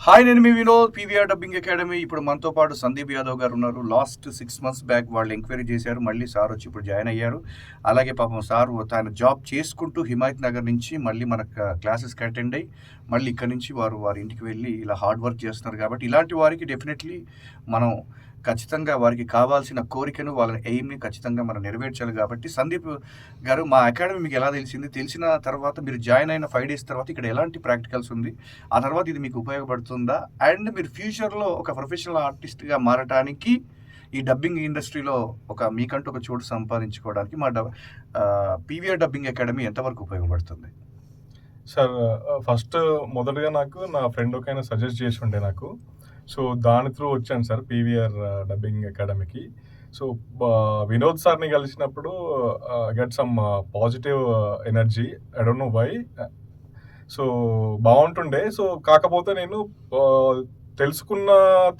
Hi, నేను మీ Vinod, PVR dubbing academy. ఇప్పుడు మనతో పాటు సందీప్ యాదవ్ గారు ఉన్నారు. లాస్ట్ 6 months బ్యాక్ వాళ్ళు ఎంక్వైరీ చేశారు. మళ్ళీ సార్ వచ్చి ఇప్పుడు జాయిన్ అయ్యారు. అలాగే పాపం సార్ తన జాబ్ చేసుకుంటూ హిమాయత్ నగర్ నుంచి మళ్ళీ మన క్లాసెస్కి అటెండ్ అయ్యి మళ్ళీ ఇక్కడ నుంచి వారి ఇంటికి వెళ్ళి ఇలా హార్డ్ వర్క్ చేస్తున్నారు. కాబట్టి ఇలాంటి వారికి డెఫినెట్లీ మనం ఖచ్చితంగా వారికి కావాల్సిన కోరికను, వాళ్ళ ఎయిమ్ని ఖచ్చితంగా మనం నెరవేర్చాలి. కాబట్టి సందీప్ గారు, మా అకాడమీ మీకు ఎలా తెలిసింది? తెలిసిన తర్వాత మీరు జాయిన్ అయిన 5 days తర్వాత ఇక్కడ ఎలాంటి ప్రాక్టికల్స్ ఉంది, ఆ తర్వాత ఇది మీకు ఉపయోగపడుతుందా, అండ్ మీరు ఫ్యూచర్లో ఒక ప్రొఫెషనల్ ఆర్టిస్ట్గా మారటానికి ఈ డబ్బింగ్ ఇండస్ట్రీలో మీకంటూ ఒక చోటు సంపాదించుకోవడానికి మా పీవీఆర్ డబ్బింగ్ అకాడమీ ఎంతవరకు ఉపయోగపడుతుంది? సార్, ఫస్ట్ మొదటగా నాకు నా ఫ్రెండ్ ఒక ఆయన సజెస్ట్ చేసి ఉండే నాకు. సో దాని త్రూ వచ్చాను సార్ పీవీఆర్ డబ్బింగ్ అకాడమీకి. సో వినోద్ సార్ని కలిసినప్పుడు get some positive energy. I don't know why. So బాగుంటుండే. సో కాకపోతే నేను తెలుసుకున్న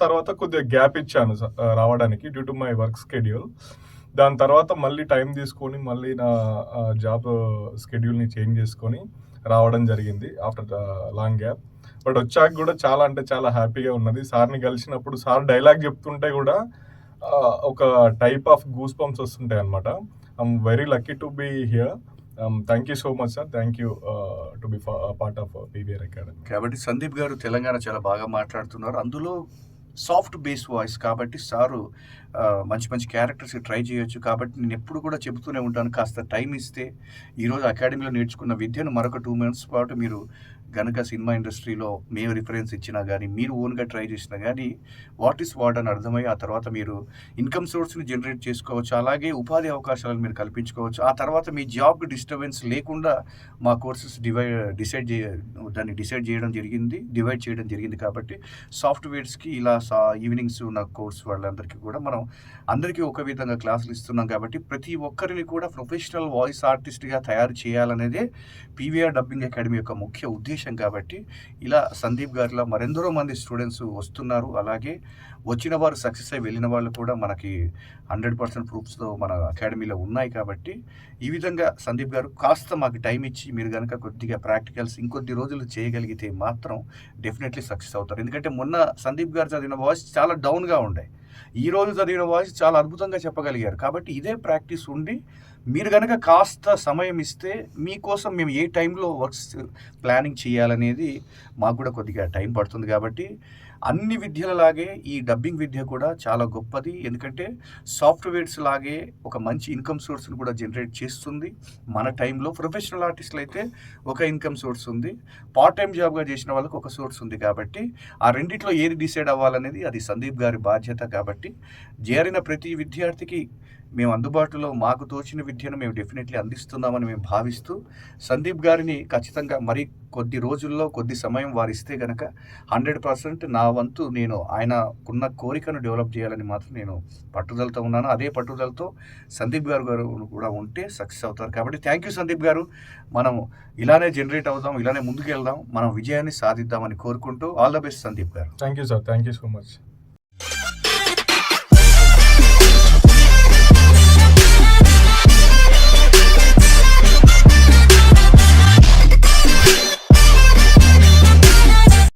తర్వాత కొద్దిగా గ్యాప్ ఇచ్చాను రావడానికి due to my work schedule. దాని తర్వాత మళ్ళీ టైం తీసుకొని మళ్ళీ నా జాబ్ స్కెడ్యూల్ని చేంజ్ చేసుకొని రావడం జరిగింది ఆఫ్టర్ లాంగ్ గ్యాప్. బట్ వచ్చాక కూడా చాలా అంటే చాలా హ్యాపీగా ఉన్నది. సార్ని కలిసినప్పుడు సార్ డైలాగ్ చెప్తుంటే కూడా ఒక టైప్ ఆఫ్ గూస్ బంప్స్ వస్తుంటాయి అనమాట. I am very lucky to be here. Thank you so much sir. Thank you to be part of PVR academy. కాబట్టి సందీప్ గారు తెలంగాణ చాలా బాగా మాట్లాడుతున్నారు. అందులో సాఫ్ట్ బేస్ వాయిస్ కాబట్టి సారు మంచి మంచి క్యారెక్టర్స్ ట్రై చేయొచ్చు. కాబట్టి నేను ఎప్పుడు కూడా చెబుతూనే ఉంటాను, కాస్త టైం ఇస్తే ఈరోజు అకాడమీలో నేర్చుకున్న విద్యను మరొక 2 months పాటు మీరు కనుక సినిమా ఇండస్ట్రీలో మేము రిఫరెన్స్ ఇచ్చినా కానీ, మీరు ఓన్గా ట్రై చేసినా కానీ వాట్ అని అర్థమై ఆ తర్వాత మీరు ఇన్కమ్ సోర్స్ని జనరేట్ చేసుకోవచ్చు. అలాగే ఉపాధి అవకాశాలను మీరు కల్పించుకోవచ్చు. ఆ తర్వాత మీ జాబ్కి డిస్టర్బెన్స్ లేకుండా మా కోర్సెస్ డివైడ్ చేయడం జరిగింది. కాబట్టి సాఫ్ట్వేర్స్కి ఇలా ఈవినింగ్స్ నా కోర్స్ వాళ్ళందరికీ కూడా మనం అందరికీ ఒక విధంగా క్లాసులు ఇస్తున్నాం. కాబట్టి ప్రతి ఒక్కరిని కూడా ప్రొఫెషనల్ వాయిస్ ఆర్టిస్ట్గా తయారు చేయాలనేదే పీవీఆర్ డబ్బింగ్ అకాడమీ యొక్క ముఖ్య ఉద్దేశం. కాబట్టి ఇలా సందీప్ గారిలా మరెందరో మంది స్టూడెంట్స్ వస్తున్నారు. అలాగే వచ్చిన వారు సక్సెస్ అయి వెళ్ళిన వాళ్ళు కూడా మనకి 100% ప్రూఫ్స్తో మన అకాడమీలో ఉన్నాయి. కాబట్టి ఈ విధంగా సందీప్ గారు కాస్త మాకు టైం ఇచ్చి మీరు కనుక కొద్దిగా ప్రాక్టికల్స్ ఇంకొద్ది రోజులు చేయగలిగితే మాత్రం డెఫినెట్లీ సక్సెస్ అవుతారు. ఎందుకంటే మొన్న సందీప్ గారు చదివిన వాయిస్ చాలా డౌన్గా ఉండే, ఈ రోజు చదివిన వాయిస్ చాలా అద్భుతంగా చెప్పగలిగారు. కాబట్టి ఇదే ప్రాక్టీస్ ఉండి మీరు కనుక కాస్త సమయం ఇస్తే మీకోసం మేము ఏ టైంలో వర్క్స్ ప్లానింగ్ చేయాలనేది మాకు కూడా కొద్దిగా టైం పడుతుంది. కాబట్టి అన్ని విద్యలలాగే ఈ డబ్బింగ్ విద్య కూడా చాలా గొప్పది. ఎందుకంటే సాఫ్ట్వేర్స్ లాగే ఒక మంచి ఇన్కమ్ సోర్స్ని కూడా జనరేట్ చేస్తుంది. మన టైంలో ప్రొఫెషనల్ ఆర్టిస్టులు అయితే ఒక ఇన్కమ్ సోర్స్ ఉంది, పార్ట్ టైం జాబ్గా చేసిన వాళ్ళకి ఒక సోర్స్ ఉంది. కాబట్టి ఆ రెండిట్లో ఏది డిసైడ్ అవ్వాలనేది అది సందీప్ గారి బాధ్యత. కాబట్టి చేరిన ప్రతి విద్యార్థికి మేము అందుబాటులో మాకు తోచిన విద్యను మేము డెఫినెట్లీ అందిస్తున్నామని మేము భావిస్తూ సందీప్ గారిని ఖచ్చితంగా మరి కొద్ది రోజుల్లో కొద్ది సమయం వారిస్తే కనుక 100% నా వంతు నేను ఆయనకున్న కోరికను డెవలప్ చేయాలని మాత్రం నేను పట్టుదలతో ఉన్నాను. అదే పట్టుదలతో సందీప్ గారు కూడా ఉంటే సక్సెస్ అవుతారు. కాబట్టి థ్యాంక్ యూ సందీప్ గారు. మనం ఇలానే జనరేట్ అవుదాం, ఇలానే ముందుకు వెళ్దాం, మనం విజయాన్ని సాధిద్దామని కోరుకుంటూ ఆల్ ద బెస్ట్ సందీప్ గారు. Thank you sir. Thank you so much.